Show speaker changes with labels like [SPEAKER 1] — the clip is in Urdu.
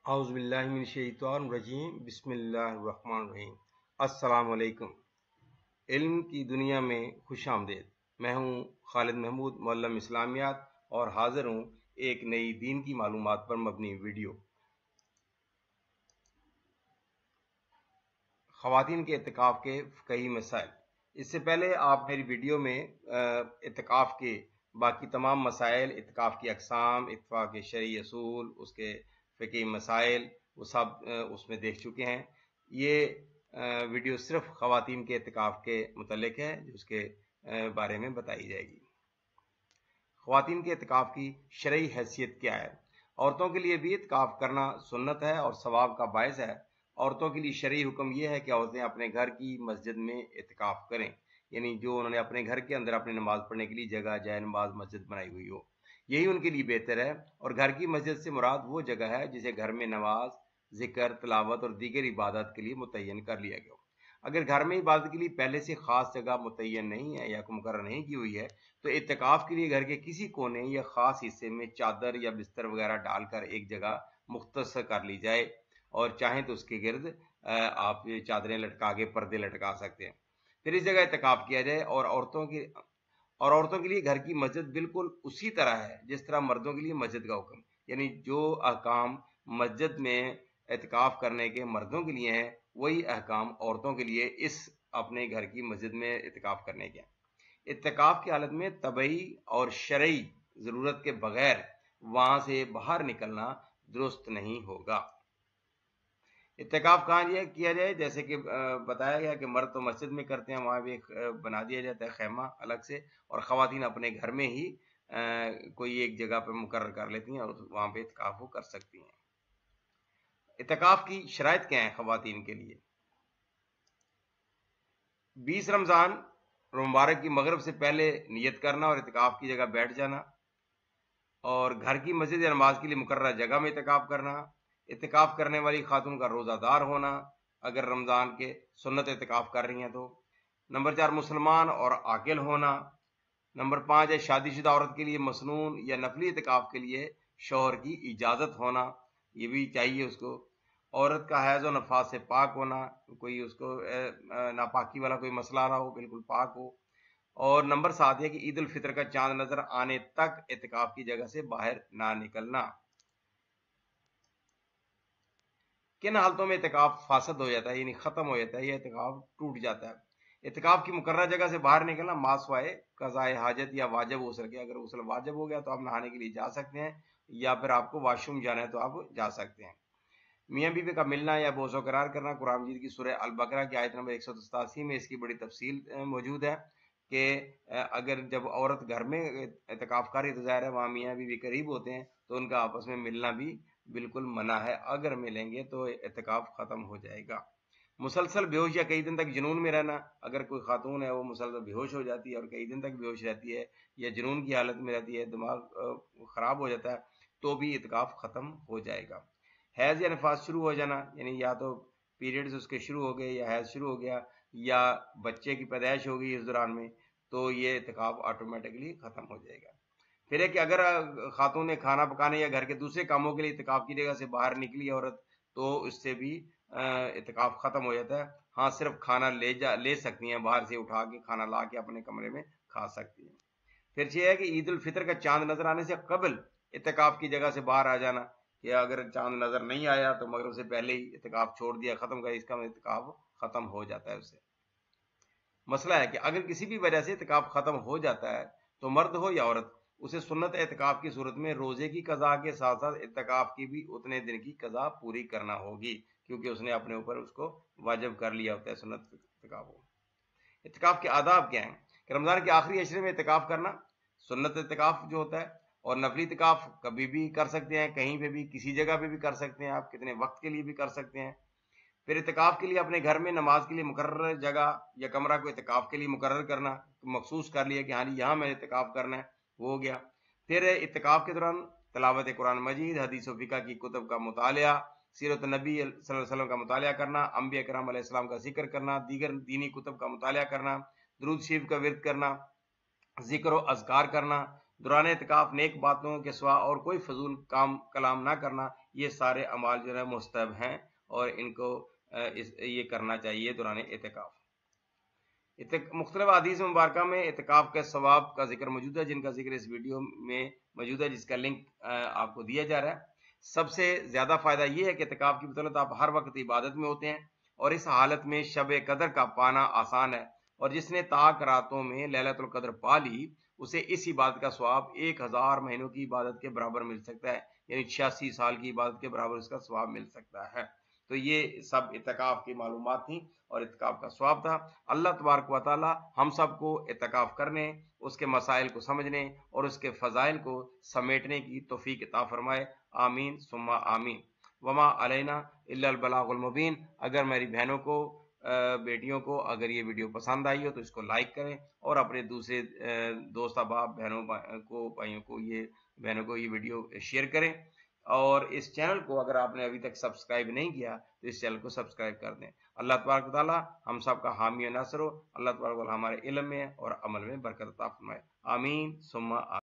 [SPEAKER 1] اعوذ باللہ من الشیطان الرجیم بسم اللہ الرحمن الرحیم۔ السلام علیکم۔ علم کی دنیا میں خوش آمدید۔ میں ہوں خالد محمود، معلم اسلامیات، اور حاضر ہوں ایک نئی دین کی معلومات پر مبنی ویڈیو۔ خواتین کے اعتکاف کے فقہی مسائل۔ اس سے پہلے آپ میری ویڈیو میں اعتکاف کے باقی تمام مسائل، اعتکاف کی اقسام، اعتکاف کے شرعی اصول، اس کے فقہی مسائل، وہ سب اس میں دیکھ چکے ہیں۔ یہ ویڈیو صرف خواتین کے اعتکاف کے متعلق ہے، جو اس کے بارے میں بتائی جائے گی۔ خواتین کے اعتکاف کی شرعی حیثیت کیا ہے؟ عورتوں کے لیے بھی اعتکاف کرنا سنت ہے اور ثواب کا باعث ہے۔ عورتوں کے لیے شرعی حکم یہ ہے کہ عورتیں اپنے گھر کی مسجد میں اعتکاف کریں، یعنی جو انہوں نے اپنے گھر کے اندر اپنی نماز پڑھنے کے لیے جگہ جائے نماز مسجد بنائی ہوئی ہو، یہی ان کے لیے بہتر ہے۔ اور گھر کی مسجد سے مراد وہ جگہ ہے جسے گھر میں نماز، ذکر، تلاوت اور دیگر عبادات کے لیے متعین کر لیا گیا ہو۔ اگر گھر میں عبادت کے لیے پہلے سے خاص جگہ متعین نہیں ہے یا مقرر نہیں کی ہوئی ہے، تو اعتکاف کے لیے گھر کے کسی کونے یا خاص حصے میں چادر یا بستر وغیرہ ڈال کر ایک جگہ مختص کر لی جائے، اور چاہیں تو اس کے گرد آپ چادریں لٹکا کے پردے لٹکا سکتے ہیں، پھر اس جگہ اعتکاف کیا جائے۔ اور عورتوں کے لیے گھر کی مسجد بالکل اسی طرح ہے جس طرح مردوں کے لیے مسجد کا حکم، یعنی جو احکام مسجد میں اعتکاف کرنے کے مردوں کے لیے ہیں، وہی احکام عورتوں کے لیے اس اپنے گھر کی مسجد میں اعتکاف کرنے کے ہیں۔ اعتکاف کی حالت میں طبعی اور شرعی ضرورت کے بغیر وہاں سے باہر نکلنا درست نہیں ہوگا۔ اعتکاف کہاں کیا جائے؟ جیسے کہ بتایا گیا کہ مرد تو مسجد میں کرتے ہیں، وہاں بھی بنا دیا جاتا ہے خیمہ الگ سے، اور خواتین اپنے گھر میں ہی کوئی ایک جگہ پہ مقرر کر لیتی ہیں اور وہاں پہ اعتکاف وہ کر سکتی ہیں۔ اعتکاف کی شرائط کیا ہیں خواتین کے لیے؟ 20 رمضان مبارک کی مغرب سے پہلے نیت کرنا اور اعتکاف کی جگہ بیٹھ جانا، اور گھر کی مسجد یا نماز کے لیے مقررہ جگہ میں اعتکاف کرنا، اعتکاف کرنے والی خاتون کا روزہ دار ہونا اگر رمضان کے سنت اعتکاف کر رہی ہیں تو۔ نمبر 4 مسلمان اور عاقل ہونا۔ نمبر 5 ہے شادی شدہ عورت کے لیے مسنون یا نفلی اعتکاف کے لیے شوہر کی اجازت ہونا، یہ بھی چاہیے اس کو۔ عورت کا حیض و نفاس سے پاک ہونا، کوئی اس کو ناپاکی والا کوئی مسئلہ رہا ہو، بالکل پاک ہو۔ اور نمبر 7 ہے کہ عید الفطر کا چاند نظر آنے تک اعتکاف کی جگہ سے باہر نہ نکلنا۔ کن حالتوں میں اعتکاف فاسد ہو جاتا ہے، یعنی ختم ہو جاتا ہے، یہ اعتکاف ٹوٹ جاتا ہے؟ اعتکاف کی مقررہ جگہ سے باہر نکلنا ماسوائے قضاء حاجت یا واجب غسل کے، اگر غسل واجب ہو گیا تو آپ نہانے کے لیے جا سکتے ہیں، یا پھر آپ کو واش روم جانا ہے تو آپ جا سکتے ہیں۔ میاں بیوی کا ملنا یا بوس و قرار کرنا، قرآن مجید کی سورہ البقرہ کی آیت نمبر 187 میں اس کی بڑی تفصیل موجود ہے کہ اگر جب عورت گھر میں اعتکاف کر رہی تو ظاہر ہے وہاں میاں بیوی قریب ہوتے ہیں تو ان کا آپس میں ملنا بھی بالکل منع ہے، اگر ملیں گے تو اعتکاف ختم ہو جائے گا۔ مسلسل بے ہوش یا کئی دن تک جنون میں رہنا، اگر کوئی خاتون ہے وہ مسلسل بے ہوش ہو جاتی ہے اور کئی دن تک بے ہوش رہتی ہے یا جنون کی حالت میں رہتی ہے، دماغ خراب ہو جاتا ہے، تو بھی اعتکاف ختم ہو جائے گا۔ حیض یا نفاس شروع ہو جانا، یعنی یا تو پیریڈز اس کے شروع ہو گئے یا حیض شروع ہو گیا یا بچے کی پیدائش ہو گئی اس دوران میں، تو یہ اعتکاف آٹومیٹکلی ختم ہو جائے گا۔ پھر ہے کہ اگر خاتون نے کھانا پکانے یا گھر کے دوسرے کاموں کے لیے اعتکاف کی جگہ سے باہر نکلی عورت، تو اس سے بھی اعتکاف ختم ہو جاتا ہے۔ ہاں صرف کھانا لے سکتی ہیں، باہر سے اٹھا کے کھانا لا کے اپنے کمرے میں کھا سکتی ہیں۔ پھر یہ ہے کہ عید الفطر کا چاند نظر آنے سے قبل اعتکاف کی جگہ سے باہر آ جانا، کہ اگر چاند نظر نہیں آیا تو مغرب سے پہلے ہی اعتکاف چھوڑ دیا، ختم کر، اس کا اعتکاف ختم ہو جاتا ہے اس سے۔ مسئلہ ہے کہ اگر کسی بھی وجہ سے اعتکاف ختم ہو جاتا ہے تو مرد ہو یا عورت، اسے سنت اعتکاف کی صورت میں روزے کی قضا کے ساتھ ساتھ اعتکاف کی بھی اتنے دن کی قضا پوری کرنا ہوگی، کیونکہ اس نے اپنے اوپر اس کو واجب کر لیا ہوتا ہے سنت اعتکاف کو۔ اعتکاف کے آداب کیا ہیں؟ کہ رمضان کے آخری عشرے میں اعتکاف کرنا سنت اعتکاف جو ہوتا ہے، اور نفلی اعتکاف کبھی بھی کر سکتے ہیں، کہیں پہ بھی کسی جگہ پہ بھی کر سکتے ہیں، آپ کتنے وقت کے لیے بھی کر سکتے ہیں۔ پھر اعتکاف کے لیے اپنے گھر میں نماز کے لیے مقرر جگہ یا کمرہ کو اعتکاف کے لیے مقرر کرنا، مخصوص کر لیا کہ ہاں جی یہاں میں اعتکاف کرنا ہے، وہ ہو گیا۔ پھر اعتکاف کے دوران تلاوت قرآن مجید، حدیث و فقہ کی کتب کا مطالعہ، سیرت نبی صلی اللہ علیہ وسلم کا مطالعہ کرنا، انبیاء کرام علیہ السلام کا ذکر کرنا، دیگر دینی کتب کا مطالعہ کرنا، درود شریف کا ورد کرنا، ذکر و اذکار کرنا، دوران اعتکاف نیک باتوں کے سوا اور کوئی فضول کلام نہ کرنا، یہ سارے اعمال جو ہے مستحب ہیں اور ان کو یہ کرنا چاہیے دوران اعتکاف۔ مختلف حدیث مبارکہ میں اعتکاف کے ثواب کا ذکر موجود ہے، جن کا ذکر اس ویڈیو میں موجود ہے، جس کا لنک آپ کو دیا جا رہا ہے۔ سب سے زیادہ فائدہ یہ ہے کہ اعتکاف کی بدولت آپ ہر وقت عبادت میں ہوتے ہیں اور اس حالت میں شب قدر کا پانا آسان ہے، اور جس نے طاق راتوں میں لیلۃ القدر پا لی اسے اس عبادت کا ثواب 1000 مہینوں کی عبادت کے برابر مل سکتا ہے، یعنی 86 سال کی عبادت کے برابر اس کا ثواب مل سکتا ہے۔ تو یہ سب اعتکاف کی معلومات تھیں اور اعتکاف کا ثواب تھا۔ اللہ تبارک و تعالی ہم سب کو اعتکاف کرنے، اس کے مسائل کو سمجھنے اور اس کے فضائل کو سمیٹنے کی توفیق عطا فرمائے، آمین ثم آمین۔ وما علینا الا البلاغ المبین۔ اگر میری بہنوں کو بیٹیوں کو اگر یہ ویڈیو پسند آئی ہو تو اس کو لائک کریں اور اپنے دوسرے دوست احباب بھائیوں کو یہ ویڈیو شیئر کریں، اور اس چینل کو اگر آپ نے ابھی تک سبسکرائب نہیں کیا تو اس چینل کو سبسکرائب کر دیں۔ اللہ تبارک و تعالی ہم سب کا حامی و ناصر ہو۔ اللہ تبارک و تعالی ہمارے علم میں اور عمل میں برکت عطا فرمائے، آمین ثم آمین۔